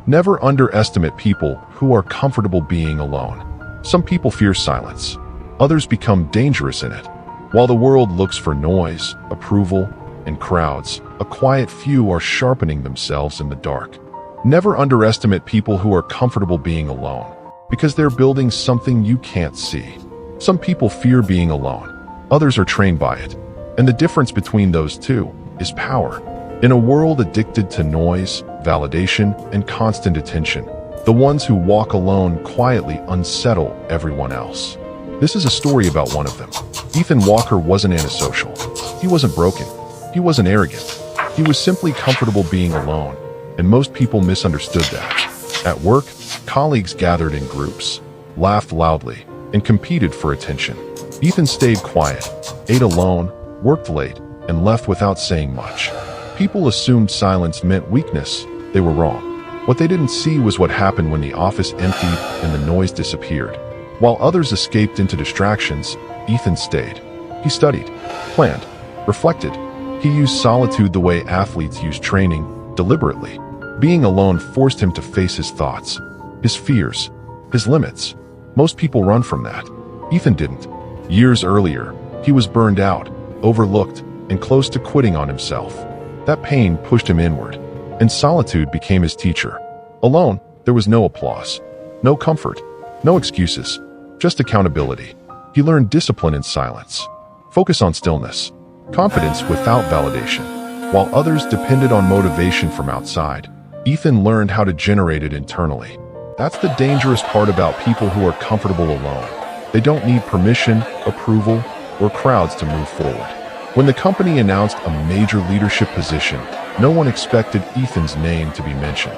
Never underestimate people who are comfortable being alone. Some people fear silence. Others become dangerous in it. While the world looks for noise, approval, and crowds, a quiet few are sharpening themselves in the dark. Never underestimate people who are comfortable being alone, because they're building something you can't see. Some people fear being alone. Others are trained by it. And the difference between those two is power. In a world addicted to noise, validation, and constant attention, the ones who walk alone quietly unsettle everyone else. This is a story about one of them. Ethan Walker wasn't antisocial. He wasn't broken. He wasn't arrogant. He was simply comfortable being alone, and most people misunderstood that. At work, colleagues gathered in groups, laughed loudly, and competed for attention. Ethan stayed quiet, ate alone, worked late, and left without saying much. People assumed silence meant weakness. They were wrong. What they didn't see was what happened when the office emptied and the noise disappeared. While others escaped into distractions, Ethan stayed. He studied, planned, reflected. He used solitude the way athletes use training, deliberately. Being alone forced him to face his thoughts, his fears, his limits. Most people run from that. Ethan didn't. Years earlier, he was burned out, overlooked, and close to quitting on himself. That pain pushed him inward, and solitude became his teacher. Alone, there was no applause, no comfort, no excuses, just accountability. He learned discipline in silence, focus on stillness, confidence without validation. While others depended on motivation from outside, Ethan learned how to generate it internally. That's the dangerous part about people who are comfortable alone. They don't need permission, approval, or crowds to move forward. When the company announced a major leadership position, no one expected Ethan's name to be mentioned.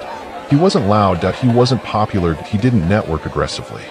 He wasn't loud, he wasn't popular, he didn't network aggressively.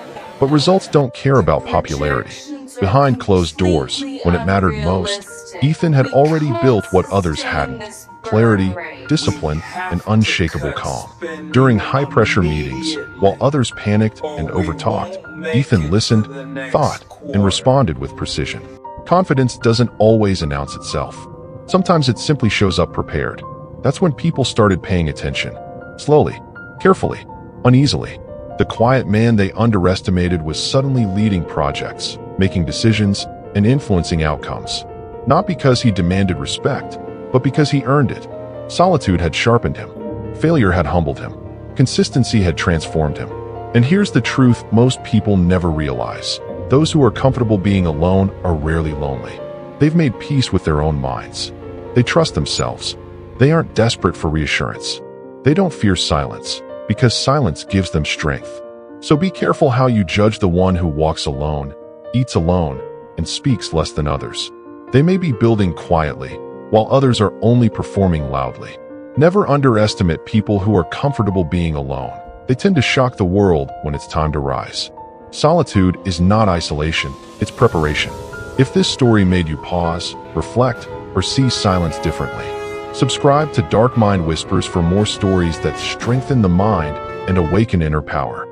But results don't care about popularity. Behind closed doors, when it mattered most, Ethan had already built what others hadn't: clarity, discipline, and unshakable calm. During high-pressure meetings, while others panicked and overtalked, Ethan listened, thought, and responded with precision. Confidence doesn't always announce itself. Sometimes it simply shows up prepared. That's when people started paying attention. Slowly, carefully, uneasily. The quiet man they underestimated was suddenly leading projects, making decisions, and influencing outcomes. Not because he demanded respect, but because he earned it. Solitude had sharpened him. Failure had humbled him. Consistency had transformed him. And here's the truth most people never realize. Those who are comfortable being alone are rarely lonely. They've made peace with their own minds. They trust themselves. They aren't desperate for reassurance. They don't fear silence, because silence gives them strength. So be careful how you judge the one who walks alone, eats alone, and speaks less than others. They may be building quietly, while others are only performing loudly. Never underestimate people who are comfortable being alone. They tend to shock the world when it's time to rise. Solitude is not isolation, it's preparation. If this story made you pause, reflect, or see silence differently, subscribe to Dark Mind Whispers for more stories that strengthen the mind and awaken inner power.